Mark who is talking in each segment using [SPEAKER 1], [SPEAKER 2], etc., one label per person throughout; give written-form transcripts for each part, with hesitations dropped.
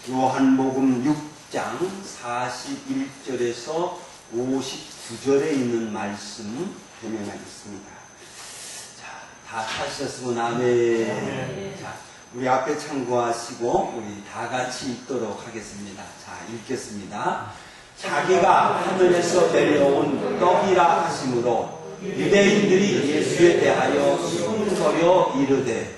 [SPEAKER 1] 요한복음 6장 41절에서 59절에 있는 말씀 해명하겠습니다. 자, 다 찾으셨으면 아멘. 자, 우리 앞에 참고하시고 우리 다 같이 읽도록 하겠습니다. 자, 읽겠습니다. 자기가 하늘에서 내려온 떡이라 하심으로 유대인들이 예수에 대하여 수군거려 이르되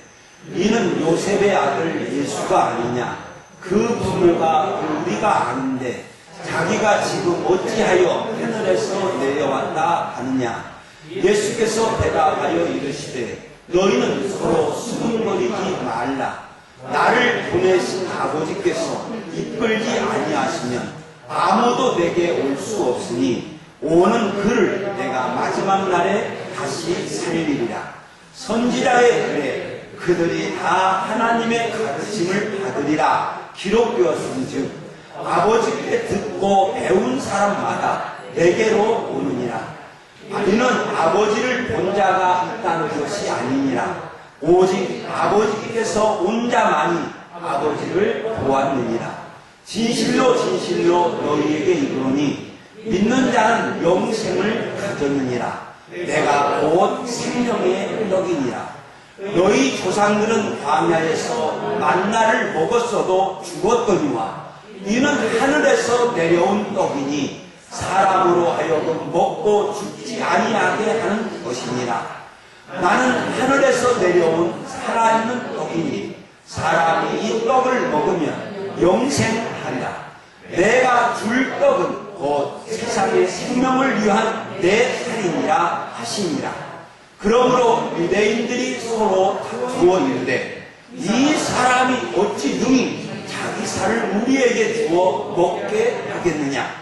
[SPEAKER 1] 이는 요셉의 아들 예수가 아니냐. 그 부모가 우리가 아는데 자기가 지금 어찌하여 하늘에서 내려왔다 하느냐. 예수께서 대답하여 이르시되 너희는 서로 수군거리지 말라. 나를 보내신 아버지께서 이끌지 아니하시면 아무도 내게 올 수 없으니 오는 그를 내가 마지막 날에 다시 살리리라. 선지자의 글에 그들이 다 하나님의 가르침을 받으리라 기록되었은즉 아버지께 듣고 배운 사람마다 내게로 오느니라. 이는 아버지를 본 자가 있다는 것이 아니니라. 오직 아버지께서 온 자만이 아버지를 보았느니라. 진실로 진실로 너희에게 이르노니 믿는 자는 영생을 가졌느니라. 내가 곧 생명의 떡이니라. 너희 조상들은 광야에서 만나를 먹었어도 죽었거니와 이는 하늘에서 내려온 떡이니 사람으로 하여금 먹고 죽지 아니하게 하는 것이니라. 나는 하늘에서 내려온 살아있는 떡이니 사람이 이 떡을 먹으면 영생하리라. 내가 줄 떡은 곧 세상의 생명을 위한 내 살이니라 하시니라. 그러므로 유대인들이 서로 다투어 이르되 이 사람이 어찌 능히 자기 살을 우리에게 주어 먹게 하겠느냐.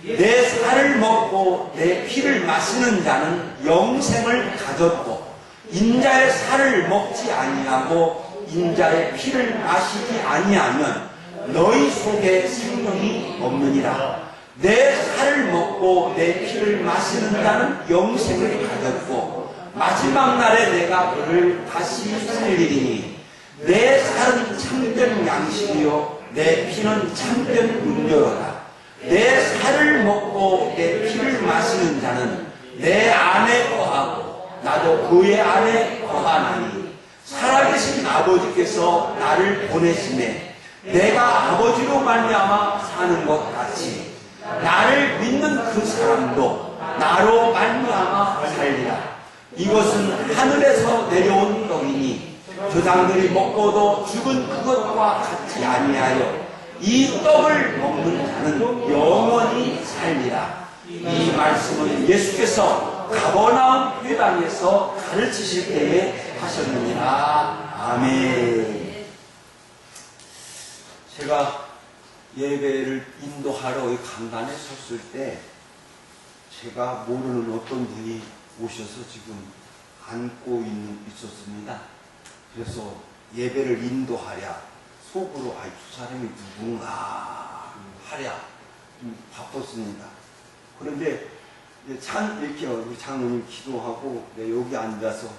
[SPEAKER 1] 내 살을 먹고 내 피를 마시는 자는 영생을 가졌고 인자의 살을 먹지 아니하고 인자의 피를 마시지 아니하면 너희 속에 생명이 없느니라. 내 살을 먹고 내 피를 마시는 자는 영생을 가졌고 마지막 날에 내가 그를 다시 살리리니 내 살은 참된 양식이요 내 피는 참된 음료로다. 내 살을 먹고 내 피를 마시는 자는 내 안에 거하고 나도 그의 안에 거하나니 살아계신 아버지께서 나를 보내시매 내가 아버지로 말미암아 사는 것 같이 나를 믿는 그 사람도 나로 말미암아 살리라. 이것은 하늘에서 내려온 떡이니 조상들이 먹고도 죽은 그것과 같지 아니하여 이 떡을 먹는 자는 영원히 살리라. 이 말씀은 예수께서 가버나움 회당에서 가르치실 때에 하셨느니라. 아멘. 제가 예배를 인도하러 이 강단에 섰을 때 제가 모르는 어떤 분이 오셔서 지금 앉고 있었습니다. 그래서 예배를 인도하랴 속으로 저 사람이 누군가 하랴 좀 바빴습니다. 그런데 이렇게 우리 장로님 기도하고 여기 앉아서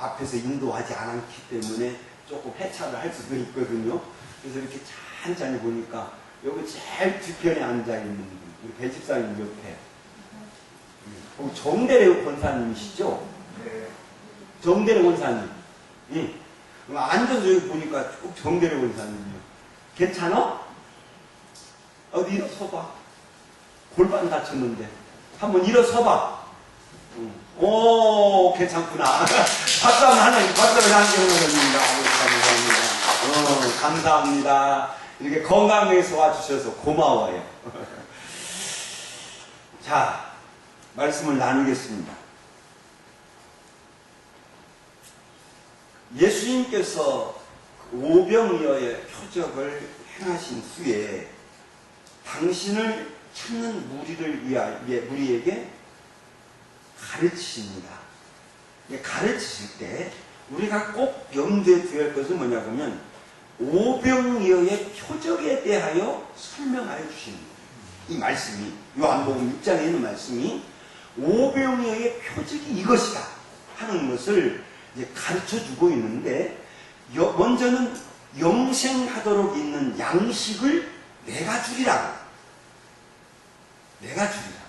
[SPEAKER 1] 앞에서 인도하지 않았기 때문에 조금 해차를 할 수도 있거든요. 그래서 이렇게 찬찬히 보니까 여기 제일 뒤편에 앉아있는 분, 우리 배집사님 옆에 정대래 권사님이시죠? 네. 정대래 권사님. 예. 앉아서 여기 보니까 꼭 정대래 권사님이요. 괜찮아? 어디 일어서봐. 골반 다쳤는데. 한번 일어서봐. 오, 괜찮구나. 박수 한번 하나님, 박수를 남겨놓습니다. 감사합니다. 감사합니다. 이렇게 건강해서 와주셔서 고마워요. 자, 말씀을 나누겠습니다. 예수님께서 오병이어의 표적을 행하신 후에 당신을 찾는 무리에게 가르치십니다. 가르치실 때 우리가 꼭 염두에 두어야 할 것은 뭐냐면 오병이어의 표적에 대하여 설명하여 주시는 거예요. 이 말씀이 요한복음 6장에 있는 말씀이 오병이어의 표적이 이것이다 하는 것을 이제 가르쳐 주고 있는데 먼저는 영생하도록 있는 양식을 내가 주리라. 내가 주리라.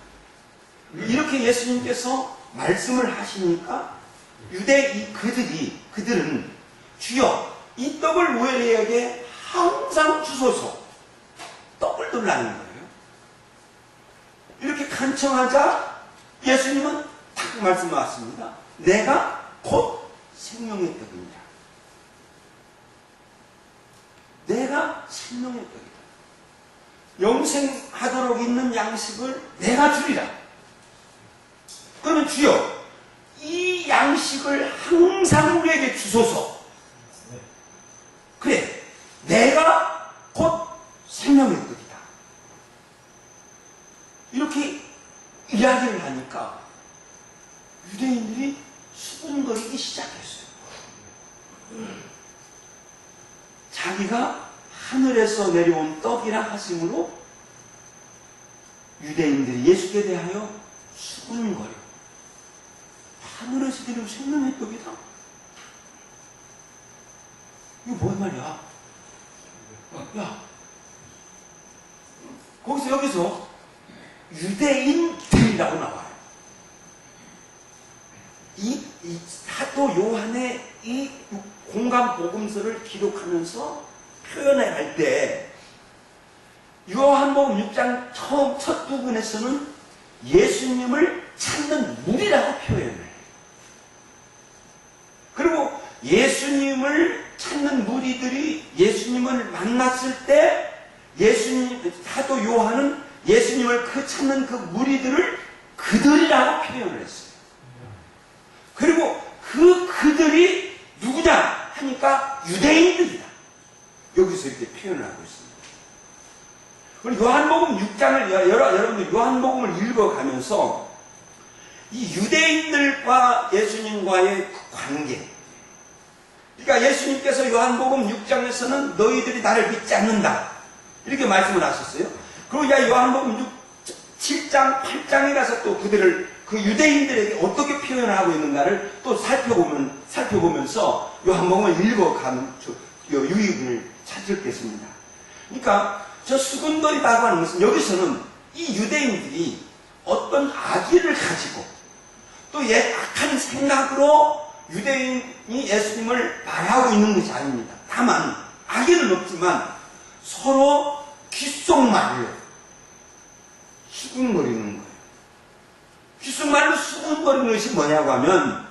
[SPEAKER 1] 이렇게 예수님께서 말씀을 하시니까 그들은 주여 이 떡을 우리에게 항상 주소서. 떡을 달라는 거예요. 이렇게 간청하자 예수님은 딱 말씀하셨습니다. 내가 곧 생명의 떡이니라. 내가 생명의 떡이다. 영생하도록 있는 양식을 내가 주리라. 그러면 주여 이 양식을 항상 우리에게 주소서. 그래, 내가 곧 생명의 떡이다. 이렇게 이야기를 하니까 유대인들이 수군거리기 시작했어요. 자기가 하늘에서 내려온 떡이라 하심으로 유대인들이 예수께 대하여 수군거려. 하늘에서 내려온 생명의 떡이다? 이거 뭔 말이야? 야, 여기서 유대인들이라고 나와요. 이 사도 요한의 이 공간 복음서를 기록하면서 표현을 할 때 요한복음 6장 첫 부분에서는 예수님을 찾는 무리라고 표현을 해요. 그리고 예수님을 찾는 무리들이 예수님을 만났을 때 사도 요한은 예수님을 찾는 그 무리들을 그들이라고 표현을 했어요. 그리고 그들이 누구냐 하니까 유대인들이다. 여기서 이렇게 표현을 하고 있습니다. 그리고 요한복음 6장을 여러분들 요한복음을 읽어가면서 이 유대인들과 예수님과의 관계, 그러니까 예수님께서 요한복음 6장에서는 너희들이 나를 믿지 않는다 이렇게 말씀을 하셨어요. 그리고 요한복음 7장 8장에 가서 또 그 유대인들에게 어떻게 표현을 하고 있는가를 또 살펴보면서 요한복음을 읽어가는 유익을 찾겠습니다. 그러니까 저 수군거리다고 하는 것은 여기서는 이 유대인들이 어떤 악의를 가지고 또 악한 생각으로 유대인이 예수님을 말하고 있는 것이 아닙니다. 다만 악의는 없지만 서로 귓속말로 수군거리는 거예요. 귓속말로 수군거리는 것이 뭐냐고 하면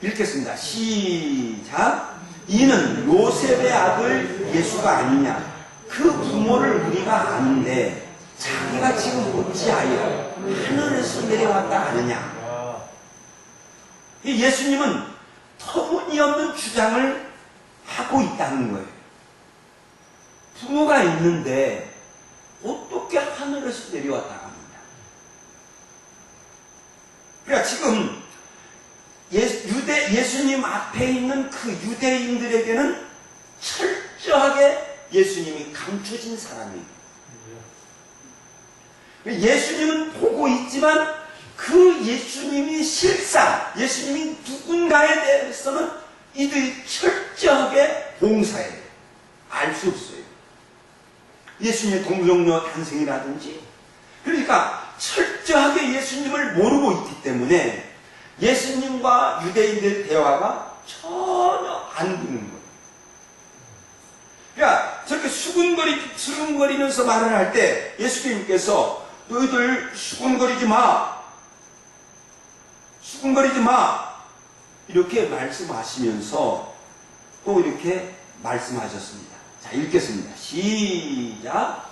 [SPEAKER 1] 읽겠습니다. 시작. 이는 요셉의 아들 예수가 아니냐. 그 부모를 우리가 아는데 자기가 지금 어찌하여 하늘에서 내려왔다 하느냐. 예수님은 터무니없는 주장을 하고 있다는 거예요. 부모가 있는데 어떻게 하늘에서 내려왔다 합니다. 그러니까 지금 예수님 앞에 있는 그 유대인들에게는 철저하게 예수님이 감춰진 사람이에요. 예수님은 보고 있지만 그 예수님이 실상, 예수님이 누군가에 대해서는 이들이 철저하게 봉사해요. 알 수 없어요. 예수님의 동정녀 탄생이라든지, 그러니까 철저하게 예수님을 모르고 있기 때문에 예수님과 유대인들의 대화가 전혀 안 되는 거예요. 그러니까 저렇게 수군거리면서 말을 할 때 예수님께서 너희들 수군거리지 마. 수군거리지 마. 이렇게 말씀하시면서 또 이렇게 말씀하셨습니다. 자, 읽겠습니다. 시작.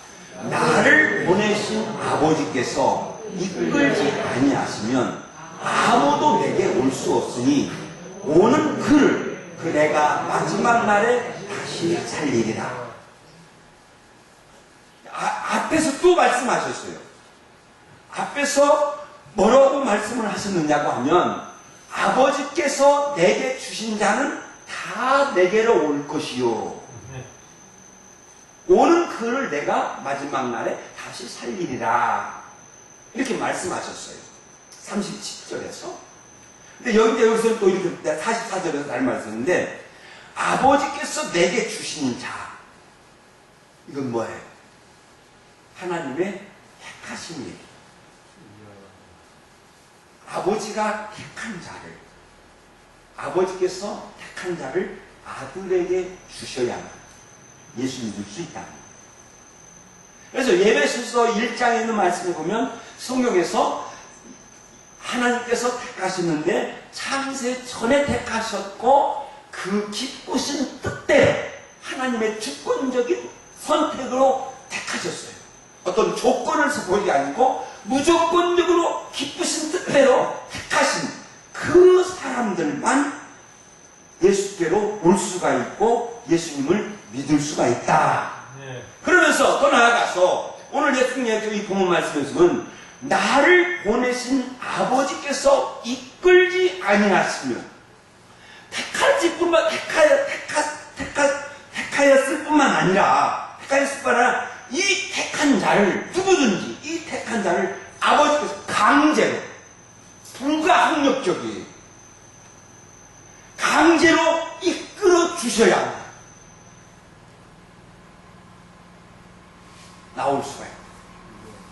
[SPEAKER 1] 나를 보내신 아버지께서 이끌지 아니하시면 아무도 내게 올 수 없으니 오는 그를 내가 마지막 날에 다시 살리리라. 앞에서 또 말씀하셨어요. 앞에서 뭐라고 말씀을 하셨느냐고 하면 아버지께서 내게 주신 자는 다 내게로 올 것이요. 오는 그를 내가 마지막 날에 다시 살리리라. 이렇게 말씀하셨어요. 37절에서. 근데 여기서 또 이렇게 44절에서 날 말씀인데 아버지께서 내게 주시는 자. 이건 뭐예요? 하나님의 택하심이에요. 아버지가 택한 자를, 아버지께서 택한 자를 아들에게 주셔야만 예수 믿을 수 있다. 그래서 에베소서 1장에 있는 말씀을 보면 성경에서 하나님께서 택하셨는데 창세 전에 택하셨고 그 기쁘신 뜻대로 하나님의 주권적인 선택으로 택하셨어요. 어떤 조건을 보지 않고 무조건적으로 기쁘신 뜻대로 택하신 그 사람들만 예수께로 올 수가 있고 예수님을 믿을 수가 있다. 그러면서 더 나아가서 오늘 예수님의 이 본문 말씀에서는 나를 보내신 아버지께서 이끌지 아니하시면 택하였을 뿐만 아니라 이 택한 자를 누구든지 이 택한 자를 아버지께서 강제로 불가항력적이에요. 강제로 이끌어 주셔야 합니다. 나올 수가 있고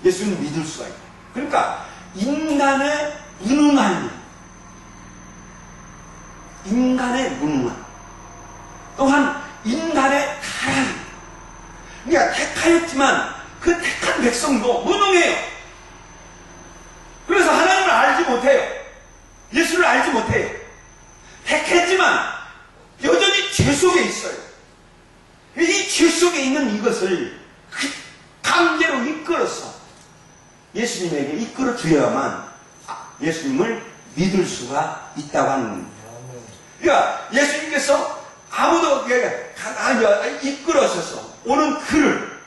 [SPEAKER 1] 예수님 믿을 수가 있고 그러니까 인간의 무능함 또한 인간의 타락 그러니까 택하였지만 그 택한 백성도 무능해요. 그래서 하나님을 알지 못해요. 예수를 알지 못해요. 택했지만 여전히 죄 속에 있어요. 이 죄 속에 있는 이것을 강제로 이끌어서 예수님에게 이끌어 주어야만 예수님을 믿을 수가 있다고 하는 겁니다. 그러니까 예수님께서 아무도 이끌어셔서 오는 그를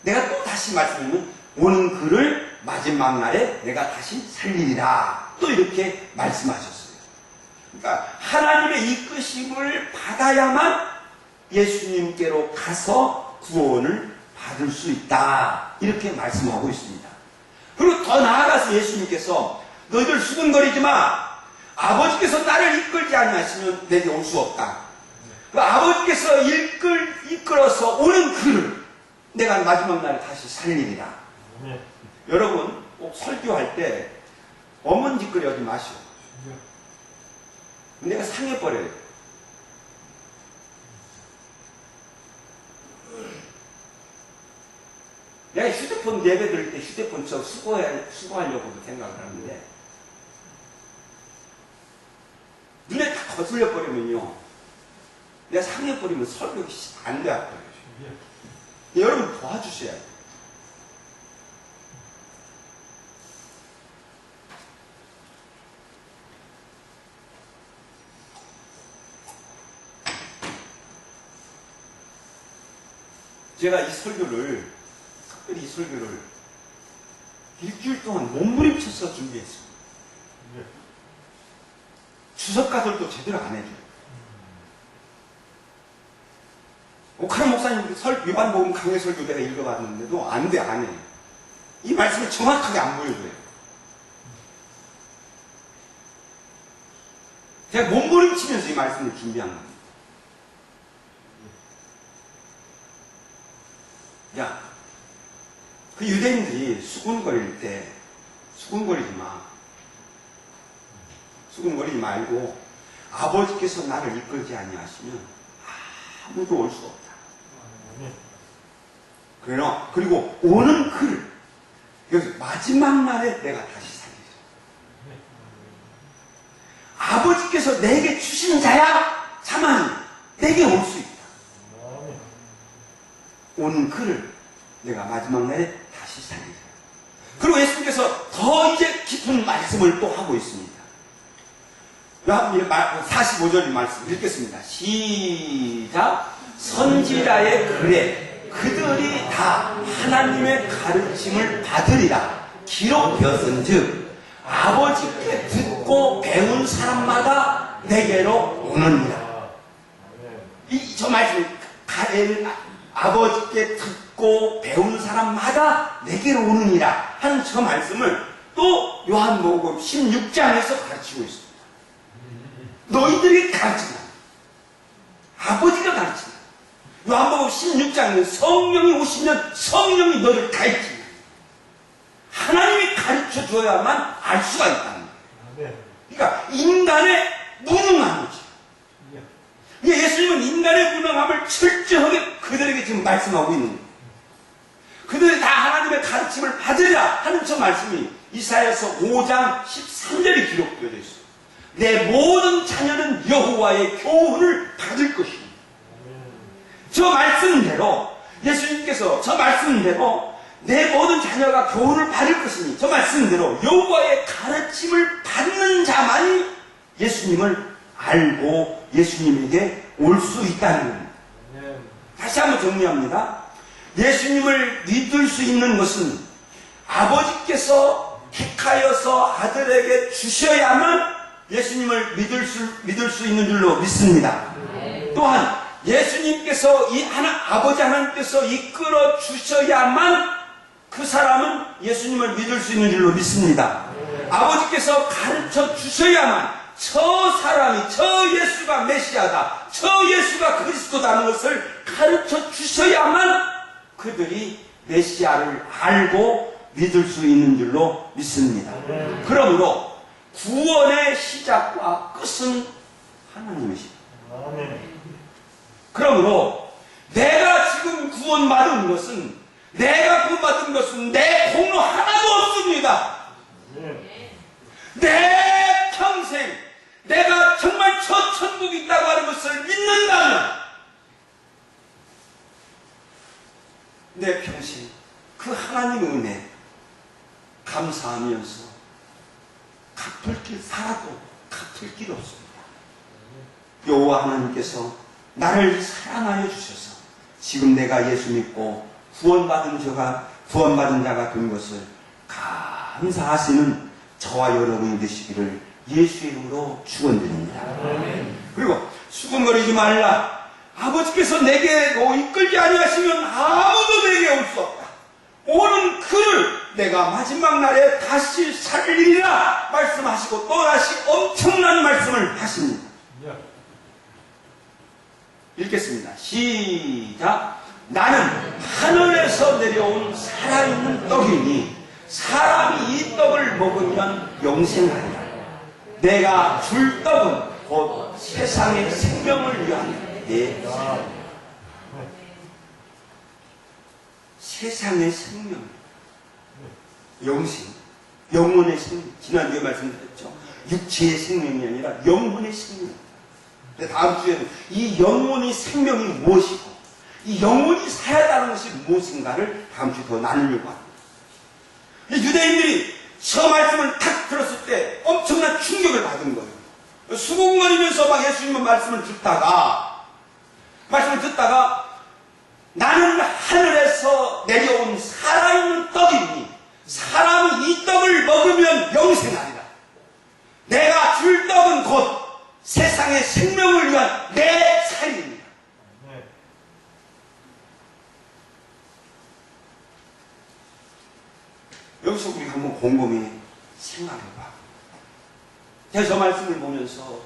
[SPEAKER 1] 내가 또 다시 말씀드리면 오는 그를 마지막 날에 내가 다시 살리리라 또 이렇게 말씀하셨어요. 그러니까 하나님의 이끄심을 받아야만 예수님께로 가서 구원을 받을 수 있다 이렇게 말씀하고 있습니다. 그리고 더 나아가서 예수님께서 너희들 수근거리지 마. 아버지께서 나를 이끌지 않으시면 내게 올 수 없다. 그 아버지께서 이끌어서 오는 그를 내가 마지막 날에 다시 살리리라. 여러분 꼭 설교할 때 어문 짓거리 하지 마시오. 내가 상해버려요. 내가 휴대폰 예배 드릴 때 휴대폰 수거하려고도 생각을 하는데 눈에 다 거슬려 버리면요 내가 상해버리면 설교 안 돼버려요. 여러분 도와주셔야 돼요. 제가 특별히 이 설교를 일주일 동안 몸부림쳐서 준비했습니다. 주석가들도 제대로 안 해줘요. 오카라 목사님 요한복음 강해 설교 내가 읽어봤는데도 안 해요. 이 말씀을 정확하게 안 보여줘요. 제가 몸부림치면서 이 말씀을 준비한 겁니다. 그 유대인들이 수군거릴 때 수군거리지 말고 아버지께서 나를 이끌지 아니하시면 아무도 올 수 없다. 그리고 오는 그를 여기서 마지막 날에 내가 다시 살리죠. 아버지께서 내게 주신 자야 자만 내게 올 수 있다. 오는 그를 내가 마지막 날에 다시 살리죠. 그리고 예수님께서 더 이제 깊은 말씀을 또 하고 있습니다. 45절 말씀 읽겠습니다. 시작. 선지자의 글에 그들이 다 하나님의 가르침을 받으리라 기록되었은즉 아버지께 듣고 배운 사람마다 내게로 오느니라. 저 말씀 아버지께 듣고 배운 사람마다 내게로 오느니라 하는 저 말씀을 또 요한복음 16장에서 가르치고 있습니다. 너희들이 가르치라. 아버지가 가르친다. 요한복음 16장에 성령이 오시면 성령이 너를 가르친다. 하나님이 가르쳐 줘야만 알 수가 있다는 거예요. 그러니까 인간의 무능한 거죠. 예수님은 인간의 무능함을 철저하게 그들에게 지금 말씀하고 있는 거예요. 그들이 다 하나님의 가르침을 받으리라 하는 저 말씀이 이사야서 5장 13절에 기록되어 있어요. 내 모든 자녀는 여호와의 교훈을 받을 것입니다. 저 말씀대로 예수님께서 저 말씀대로 내 모든 자녀가 교훈을 받을 것이니 저 말씀대로 여호와의 가르침을 받는 자만이 예수님을 알고 예수님에게 올 수 있다는 겁니다. 다시 한번 정리합니다. 예수님을 믿을 수 있는 것은 아버지께서 택하여서 아들에게 주셔야만 예수님을 믿을 수 있는 줄로 믿습니다. 또한 예수님께서 아버지 하나님께서 이끌어 주셔야만 그 사람은 예수님을 믿을 수 있는 줄로 믿습니다. 아버지께서 가르쳐 주셔야만 저 사람이 저 예수가 메시아다, 저 예수가 그리스도다는 것을 가르쳐 주셔야만 그들이 메시아를 알고 믿을 수 있는 줄로 믿습니다. 그러므로 구원의 시작과 끝은 하나님이십니다. 그러므로 내가 지금 구원받은 것은 내 공로 하나도 없습니다. 내 평생 내가 정말 저 천국이 있다고 하는 것을 믿는다면 내 평생 그 하나님의 은혜 감사하면서 살아도 갚을 길 없습니다. 여호와 하나님께서 나를 사랑하여 주셔서 지금 내가 예수 믿고 구원받은 자가 된 것을 감사하시는 저와 여러분이 되시기를 예수의 이름으로 축원드립니다. 그리고 수군거리지 말라. 아버지께서 내게 이끌지 아니하시면 아무도 내게 올 수 없다. 오는 그를 내가 마지막 날에 다시 살리리라 말씀하시고 또다시 엄청난 말씀을 하십니다. 읽겠습니다. 시작. 나는 하늘에서 내려온 살아있는 떡이니 사람이 이 떡을 먹으면 영생하리라. 내가 줄 떡은 곧 세상의 생명을 위한 내 세상의 생명, 영생, 영혼의 생명. 지난주에 말씀드렸죠. 육체의 생명이 아니라 영혼의 생명. 다음 주에는 이 영혼의 생명이 무엇이고 이 영혼이 살아다는 것이 무엇인가를 다음 주에 더 나누려고 합니다. 유대인들이 저 말씀을 탁 들었을 때 엄청난 충격을 받은 거예요. 수군거리면서 막 예수님의 말씀을 듣다가 나는 하늘에서 내려온 살아있는 떡이니 사람이 이 떡을 먹으면 영생하리라. 내가 줄 떡은 곧 세상의 생명을 위한 내 살입니다. 여기서 우리가 한번 곰곰이 생각해봐. 제가 저 말씀을 보면서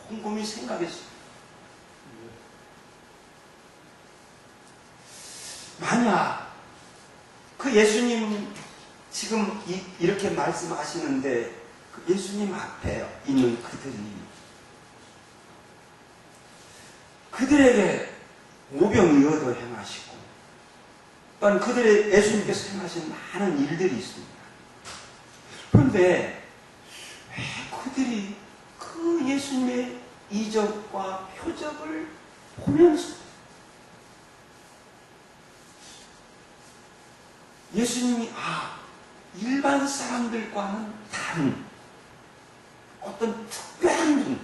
[SPEAKER 1] 곰곰이 생각했어요. 만약 그 예수님 지금 이렇게 말씀하시는데 그 예수님 앞에 있는 그들에게 오병이어도 행하시고 또한 그들의 예수님께서 행하신 많은 일들이 있습니다. 그런데 왜 그들이 그 예수님의 이적과 표적을 보면서 예수님이 일반 사람들과는 다른 어떤 특별한 분,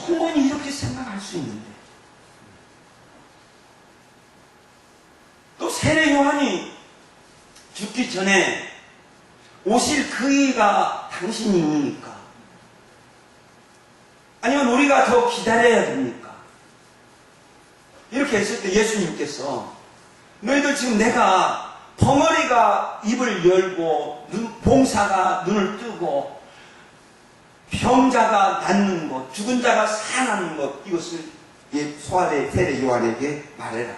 [SPEAKER 1] 충분히 이렇게 생각할 수 있는데 또 세례 요한이 죽기 전에 오실 그이가 당신이니까 아니면 우리가 더 기다려야 됩니까? 이렇게 했을 때 예수님께서 너희들 지금 내가 벙어리가 입을 열고 봉사가 눈을 뜨고 병자가 낫는 것, 죽은 자가 살아나는 것, 이것을 소아의 세례 요한에게 말해라.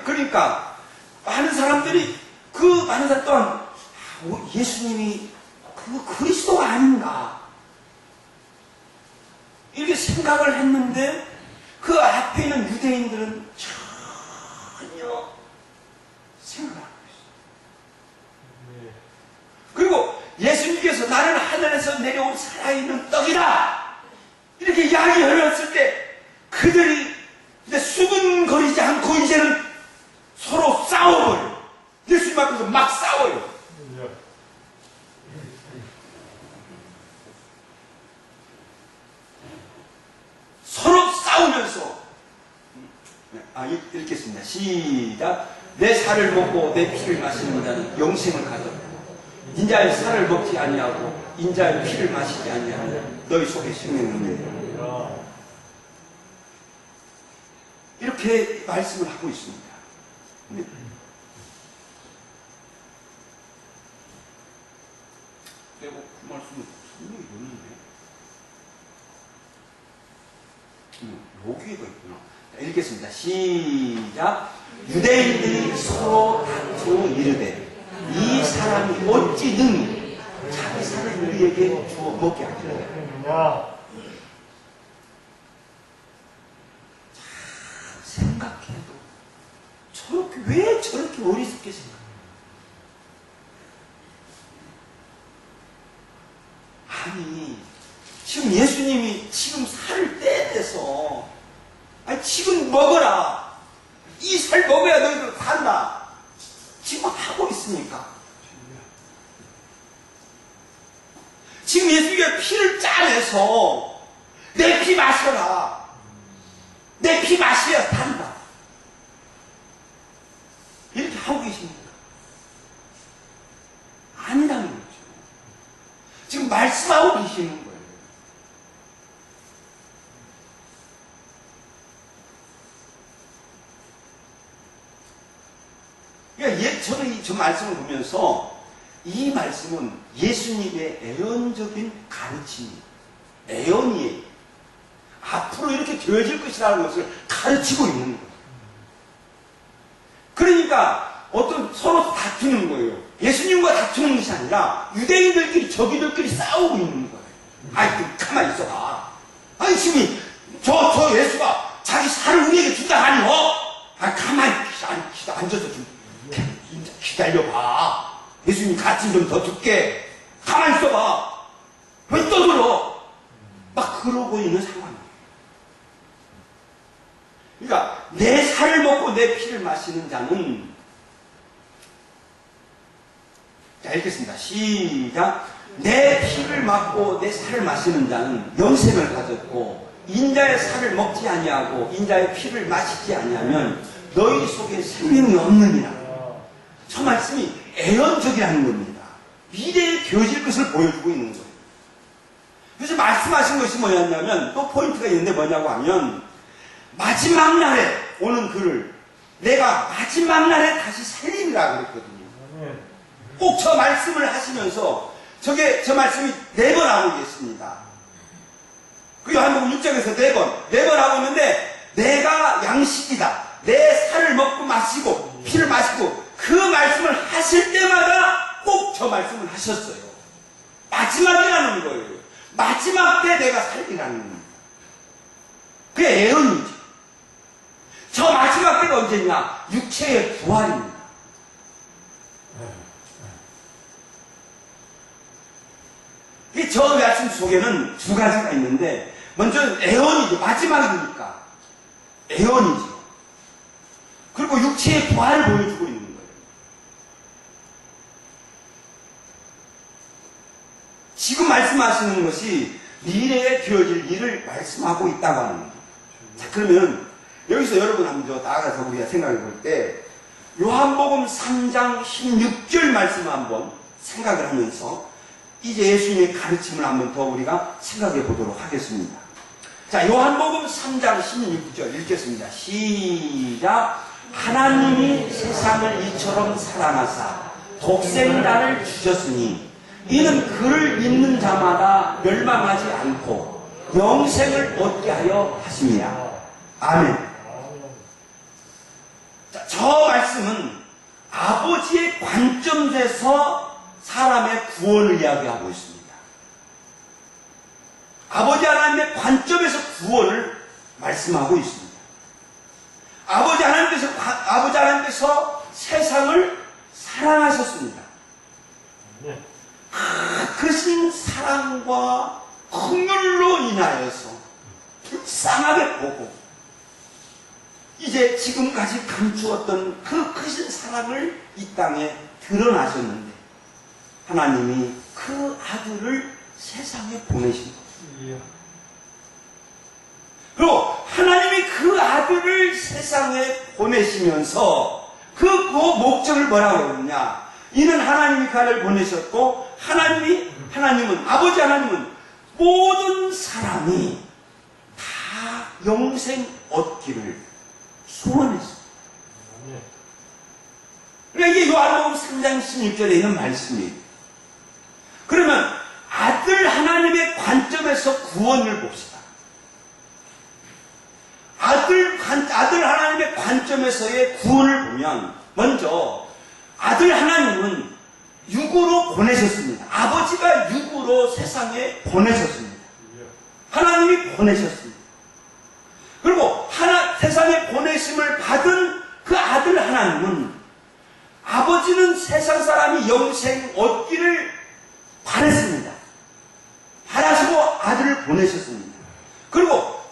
[SPEAKER 1] 그러니까 많은 사람들이 많은 사람 또한 예수님이 그리스도가 아닌가 이렇게 생각을 했는데 그 앞에 있는 유대인들은 전혀 생각을 안 하고 있어요. 그리고 예수님께서 나는 하늘에서 내려온 살아있는 떡이다 이렇게 이야기했을 때 그들이 이제 수근거리지 않고 이제는 서로 싸워버려요. 예수님 앞에서 막 싸워요. 서로 싸우면서 읽겠습니다. 시작. 내 살을 먹고 내 피를 마시는 자는 영생을 가졌고 인자의 살을 먹지 아니하고 인자의 피를 마시지 아니하면 너희 속에 생명이 있느니라. 이렇게 말씀을 하고 있습니다. 내가 그 말씀을 분명히 읽었는데 여기가 있구나. 읽겠습니다. 시작. 유대인들이 서로 다투어 이르되 이 사람이 어찌 능히 자기 살을 우리에게 주어 먹게 하리라. 생각해도 왜 저렇게 어리석게 생각해요? 아니 지금 예수님이 지금 살을 떼대서 지금 먹어라. 이 살 먹어야 너희들 산다. 지금 하고 있으니까. 지금 예수님이 피를 짜내서 내 피 마셔라. 내 피 마셔야 산다. 이렇게 하고 계십니까? 아니라는 거죠. 지금 말씀하고 계시는 거예요. 그러니까 저는 저 말씀을 보면서 이 말씀은 예수님의 애언적인 가르침이 애언이에요. 앞으로 이렇게 되어질 것이라는 것을 가르치고 있는 거예요. 그러니까 서로 다투는 거예요. 예수님과 다투는 것이 아니라 유대인들끼리 저기들끼리 싸우고 있는 거예요. 가만히 있어봐. 지금 저 예수가 자기 살을 우리에게 준다 하니 가만히 앉아서 좀 기다려봐. 예수님 가르침 좀 더 듣게. 가만히 있어봐. 왜 떠들어? 막 그러고 있는 상황이에요. 그러니까 내 살을 먹고 내 피를 마시는 자는 자 읽겠습니다. 시작. 내 피를 먹고 내 살을 마시는 자는 영생을 가졌고 인자의 살을 먹지 아니하고 인자의 피를 마시지 아니하면 너희 속에 생명이 없느니라. 저 말씀이 애언적이라는 겁니다. 미래에 되어질 것을 보여주고 있는 거예요. 그래서 말씀하신 것이 뭐였냐면 또 포인트가 있는데 뭐냐고 하면 마지막 날에 오는 그를 내가 마지막 날에 다시 살리리라 그랬거든요. 꼭 저 말씀을 하시면서 저 말씀이 4번 하고 계십니다. 그 요한복음 6장에서 4번 하고 있는데 내가 양식이다. 내 살을 먹고 마시고 피를 마시고 그 말씀을 하실 때마다 꼭 저 말씀을 하셨어요. 마지막이라는 거예요. 마지막 때 내가 살리라는 겁니다. 그게 애언이죠. 저 마지막 때가 언제냐? 육체의 부활입니다. 저 말씀 속에는 2가지가 있는데 먼저는 애언이죠. 마지막이니까 애언이죠. 그리고 육체의 부활을 보여주고 있는 거예요. 지금 말씀하시는 것이 미래에 되어질 일을 말씀하고 있다고 하는 거예요. 자, 그러면 여기서 여러분 한번 나아가서 우리가 생각해 볼 때 요한복음 3장 16절 말씀을 한번 생각을 하면서 이제 예수님의 가르침을 한번 더 우리가 생각해 보도록 하겠습니다. 자, 요한복음 3장 16절 읽겠습니다. 시작. 하나님이 세상을 이처럼 사랑하사 독생자를 주셨으니 이는 그를 믿는 자마다 멸망하지 않고 영생을 얻게 하려 하심이라. 아멘. 자, 저 말씀은 아버지의 관점에서 사람의 구원을 이야기하고 있습니다. 아버지 하나님의 관점에서 구원을 말씀하고 있습니다. 아버지 하나님께서 세상을 사랑하셨습니다. 크신 사랑과 긍휼로 인하여서 불쌍하게 보고 이제 지금까지 감추었던 그 크신 사랑을 이 땅에 드러나셨는데 하나님이 그 아들을 세상에 보내신 거예요. 그리고 하나님이 그 아들을 세상에 보내시면서 그 목적을 뭐라고 그러느냐? 이는 하나님이 그 아들을 보내셨고 하나님은 아버지 하나님은 모든 사람이 다 영생 얻기를 소원했습니다. 그러니까 이게 요한복음 3장 16절에 있는 말씀이에요. 그러면 아들 하나님의 관점에서 구원을 봅시다. 아들 하나님의 관점에서의 구원을 보면 먼저 아들 하나님은 육으로 보내셨습니다. 아버지가 육으로 세상에 보내셨습니다. 하나님이 보내셨습니다. 그리고 세상에 보내심을 받은 그 아들 하나님은 아버지는 세상 사람이 영생 얻기를 바랬습니다. 바라시고 아들을 보내셨습니다. 그리고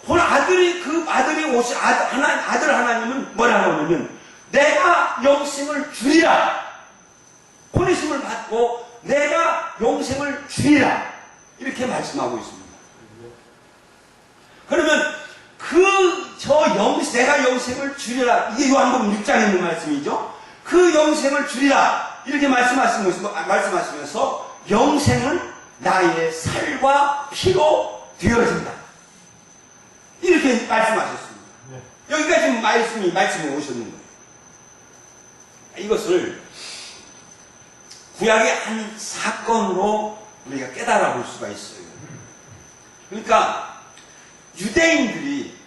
[SPEAKER 1] 아들 하나님은 뭐라고 하냐면 내가 영생을 주리라. 보내심을 받고 내가 영생을 주리라. 이렇게 말씀하고 있습니다. 그러면 내가 영생을 주리라. 이게 요한복음 6장에 있는 말씀이죠. 그 영생을 주리라. 이렇게 말씀하시면서 영생은 나의 살과 피로 되어진다. 이렇게 말씀하셨습니다. 네. 여기까지 말씀이 오셨는 거예요. 이것을 구약의 한 사건으로 우리가 깨달아 볼 수가 있어요. 그러니까 유대인들이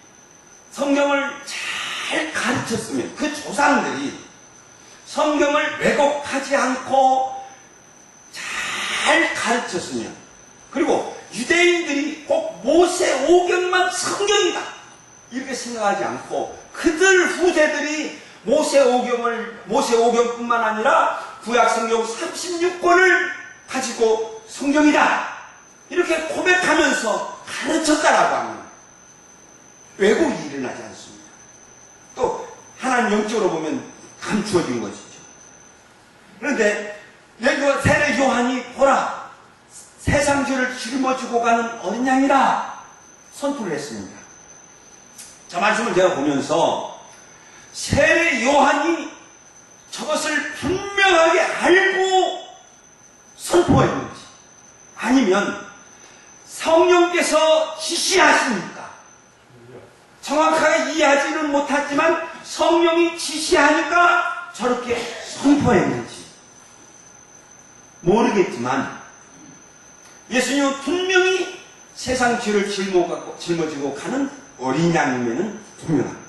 [SPEAKER 1] 성경을 잘 가르쳤으면 그 조상들이 성경을 왜곡하지 않고 잘 가르쳤으면 그리고 유대인들이 꼭 모세 오경만 성경이다 이렇게 생각하지 않고 그들 후대들이 모세 오경뿐만 아니라 구약 성경 36권을 가지고 성경이다 이렇게 고백하면서 가르쳤다라고 하면 왜곡이 일어나지 않습니다. 또 하나님 영적으로 보면 감추어진 것이죠. 그런데 세례 요한이 보라 세상 죄를 짊어지고 가는 어린 양이라 선포를 했습니다. 저 말씀을 제가 보면서 세례 요한이 저것을 분명하게 알고 선포했는지 아니면 성령께서 지시하십니까? 정확하게 이해하지는 못했지만 성령이 지시하니까 저렇게 선포했는지 모르겠지만 예수님은 분명히 세상 죄를 짊어지고 가는 어린 양이면은 분명합니다.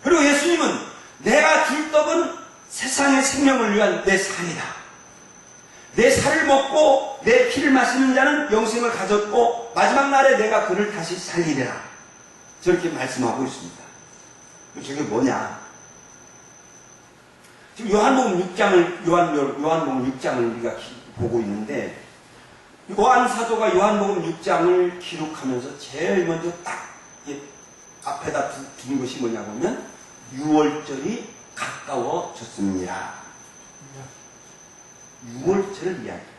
[SPEAKER 1] 그리고 예수님은 내가 줄 떡은 세상의 생명을 위한 내 살이다. 내 살을 먹고 내 피를 마시는 자는 영생을 가졌고 마지막 날에 내가 그를 다시 살리리라. 저렇게 말씀하고 있습니다. 저게 뭐냐? 지금 요한복음 6장을 우리가 보고 있는데 요한 사도가 요한복음 6장을 기록하면서 제일 먼저 딱 앞에다 둔 것이 뭐냐면 6월절이 가까워졌습니다. 6월절을 이야기해요.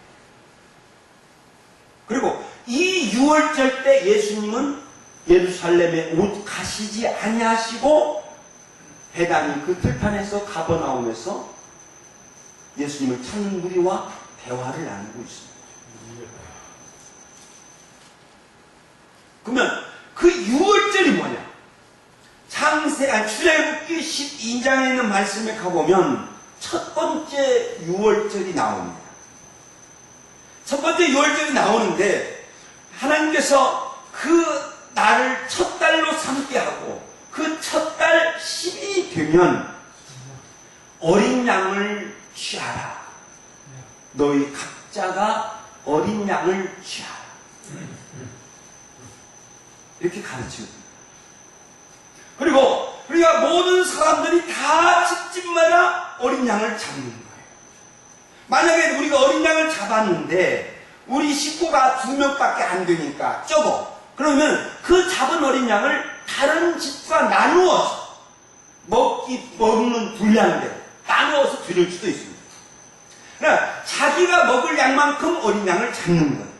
[SPEAKER 1] 그리고 이 6월절 때 예수님은 예루살렘에 가시지 아니하시고 베다니 그 들판에서 가버나움에서 예수님을 찾는 무리와 대화를 나누고 있습니다. 그러면 그 6월절이 뭐냐? 출애굽기 12장에 있는 말씀에 가보면 첫 번째 6월절이 나옵니다. 첫 번째 유월절이 나오는데 하나님께서 그 날을 첫 달로 삼게 하고 그 첫 달 10일이 되면 어린 양을 취하라. 너희 각자가 어린 양을 취하라. 이렇게 가르치고, 그리고 우리가 모든 사람들이 다 집집마다 어린 양을 잡는 거예요. 만약에 우리가 어린 양을 잡았는데 우리 식구가 2명밖에 안 되니까 적어. 그러면 그 잡은 어린 양을 다른 집과 나누어서 먹는 분량대로 나누어서 드릴 수도 있습니다. 그러니까 자기가 먹을 양만큼 어린 양을 잡는 거예요.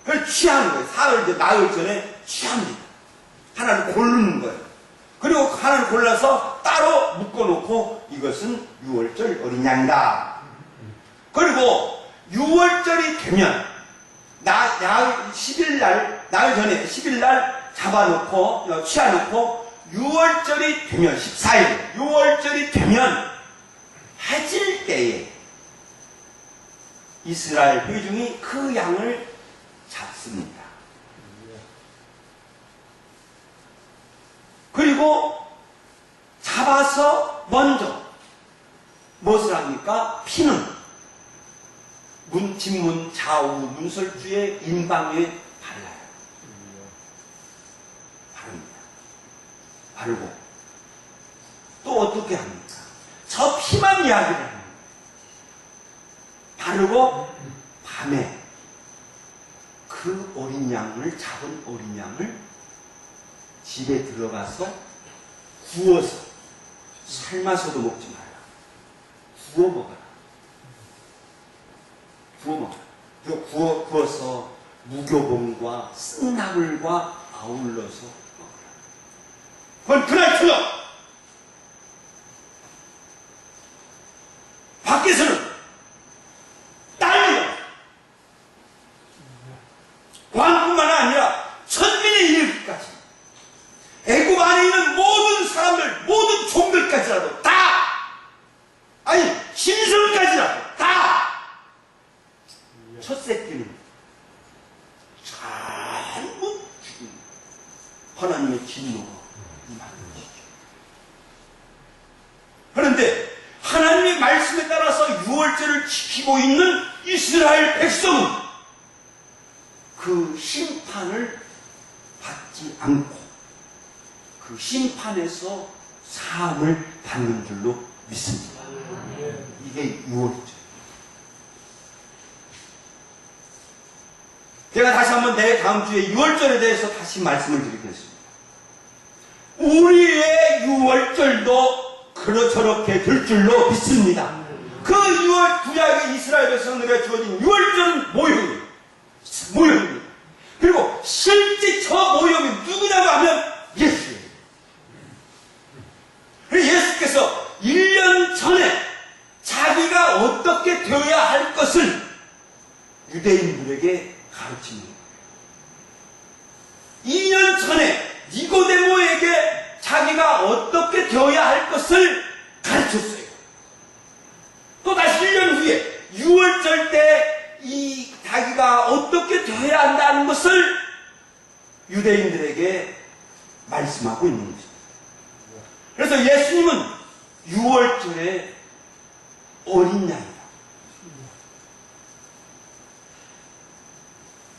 [SPEAKER 1] 그걸 취하는 거예요. 사흘, 나흘 전에 취합니다. 하나를 고르는 거예요. 그리고 하나를 골라서 따로 묶어놓고 이것은 6월절 어린 양이다. 그리고 6월절이 되면 10일날, 나흘 전에 10일날 잡아놓고 취해놓고 6월절이 되면 14일 6월절이 되면 해질 때에 이스라엘 회중이 그 양을 잡습니다. 그리고 잡아서 먼저 무엇을 합니까? 피는 집문 좌우 문설주의 인방에 발라요. 바릅니다. 바르고 또 어떻게 합니까? 저 피만 이야기를 합니다. 바르고 밤에 그 어린 양을, 잡은 어린 양을 집에 들어가서 구워서, 삶아서도 먹지 마라. 구워 먹어라. 구워 먹어라. 그리고 구워서 무교봉과 쓴나물과 아울러서 먹어라. 그건 그날 저녁! 밖에서는 난리가 왕뿐만 아니라 천민에 이르기까지 애굽 안에 있는 모든 사람들, 모든 종들까지라도 다, 아니 짐승까지라도 다 첫 새끼는 전부 죽인 하나님의 진노가 임하는 것이죠. 그런데 하나님의 말씀에 따라서 6월절을 지키고 있는 이스라엘 백성은 그 심판을 받지 않고 그 심판에서 사함을 받는 줄로 믿습니다. 이게 6월절. 제가 다시 한번 다음 주에 6월절에 대해서 다시 말씀을 드리겠습니다. 우리의 6월절도 저렇게 될 줄로 믿습니다. 그 6월 구약의 이스라엘 백성들에게 주어진 6월절은 모형입니다. 그리고 실제 저 모형이 누구냐고 하면 예수예요. 예수께서 1년 전에 자기가 어떻게 되어야 할 것을 유대인들에게 가르치는 거예요. 2년 전에 니고데모에게 자기가 어떻게 되어야 할 것을 가르쳤어요. 또 다시 1년 후에 6월절 때 자기가 어떻게 되어야 한다는 것을 유대인들에게 말씀하고 있는 것입니다. 그래서 예수님은 6월절에 어린 양이다.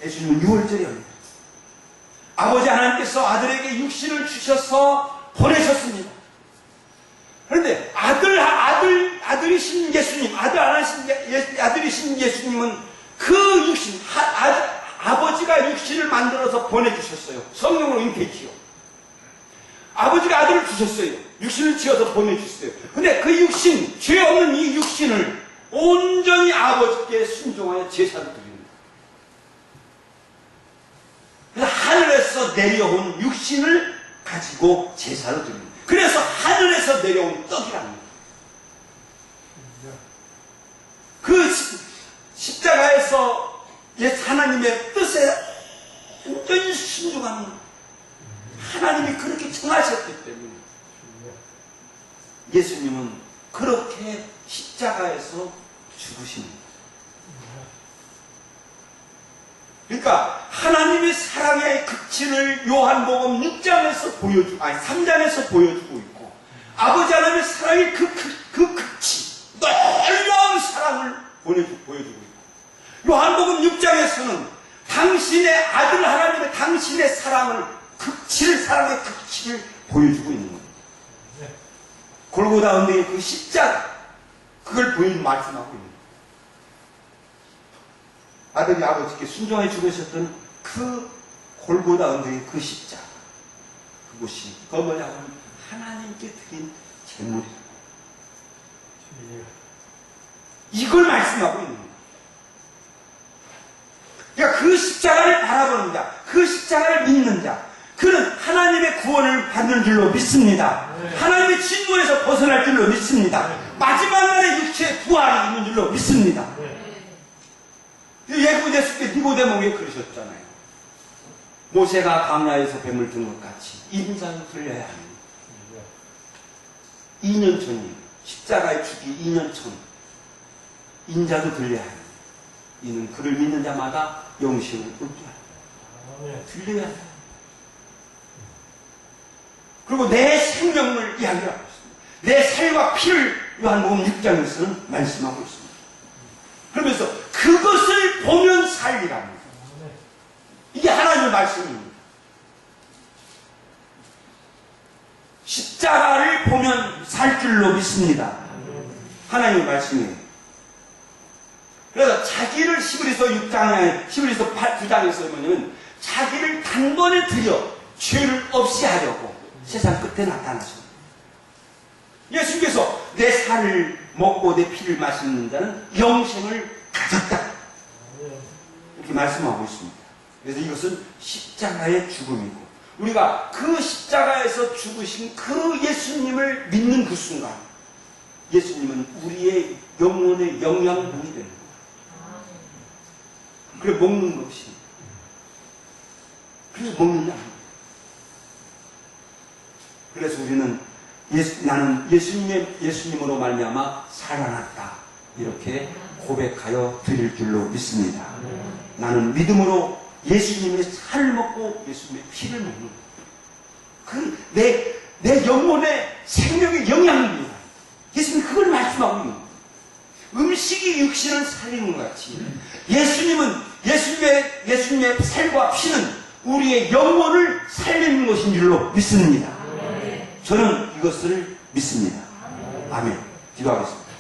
[SPEAKER 1] 예수님은 6월절에 어린 양. 아버지 하나님께서 아들에게 육신을 주셔서 보내셨습니다. 그런데 아들이신 예수님, 아들이신 예수님은 그 육신, 아버지가 육신을 만들어서 보내주셨어요. 성령으로 잉태했지요. 아버지가 아들을 주셨어요. 육신을 지어서 보내주셨어요. 근데 그 육신, 죄 없는 이 육신을 온전히 아버지께 순종하여 제사를 드립니다. 그래서 하늘에서 내려온 육신을 가지고 제사를 드립니다. 그래서 하늘에서 내려온 떡이랍니다. 그 십자가에서 하나님의 뜻에 완전히 순종하는 하나님이 그렇게 정하셨기 때문에 예수님은 그렇게 십자가에서 죽으십니다. 그러니까 하나님의 사랑의 극치를 요한복음 6장에서 3장에서 보여주고 있고, 아버지 하나님의 사랑의 그 극치, 놀라운 사랑을 보여주고 있고, 요한복음 6장에서는 당신의 아들 하나님의 당신의 사랑의 극치를 보여주고 있는 겁니다. 골고다 언덕의 그 십자가, 그걸 말씀하고 있는 거예요. 아들이 아버지께 순종해 죽으셨던 그 골고다 언덕의 그 십자가, 그것이 뭐냐면 하나님께 드린 제물이라고. 이걸 말씀하고 있는 거예요. 그러니까 그 십자가를 바라보는 자, 그 십자가를 믿는 자, 그는 하나님의 구원을 받는 줄로 믿습니다. 하나님의 진노에서 벗어날 줄로 믿습니다. 마지막 날에 육체의 부활이 있는 줄로 믿습니다. 예수님께 니고데모에게 그러셨잖아요. 모세가 광야에서 뱀을 든 것 같이 인자도 들려야 합니다. 2년 전이에요. 십자가의 죽이 2년 전. 인자도 들려야 합니다. 이는 그를 믿는 자마다 영생을 얻게 합니다. 들려야 합니다. 그리고 내 생명을 이야기하고 있습니다. 내 살과 피를 요한복음 6장에서는 말씀하고 있습니다. 그러면서 그것을 보면 살리랍니다. 이게 하나님의 말씀입니다. 십자가를 보면 살 줄로 믿습니다. 하나님의 말씀이에요. 그래서 자기를 히브리서 9장에서 뭐냐면 자기를 단번에 들여 죄를 없이 하려고 세상 끝에 나타나셨습니다. 예수님께서 내 살을 먹고 내 피를 마시는 자는 영생을 가졌다, 이렇게 말씀하고 있습니다. 그래서 이것은 십자가의 죽음이고, 우리가 그 십자가에서 죽으신 그 예수님을 믿는 그 순간, 예수님은 우리의 영혼의 영양분이 되는 거예요. 그래 먹는 것이, 그래서 먹는다. 그래서 우리는 나는 예수님으로 말미암아 살아났다, 이렇게 고백하여 드릴 줄로 믿습니다. 나는 믿음으로 예수님의 살을 먹고 예수님의 피를 먹는 거예요. 그 내 영혼의 생명의 영양입니다. 예수님이 그걸 말씀하고 있는 거예요. 음식이 육신을 살리는 것 같이 예수님의 살과 피는 우리의 영혼을 살리는 것인 줄로 믿습니다. 저는 이것을 믿습니다. 아멘. 기도하겠습니다.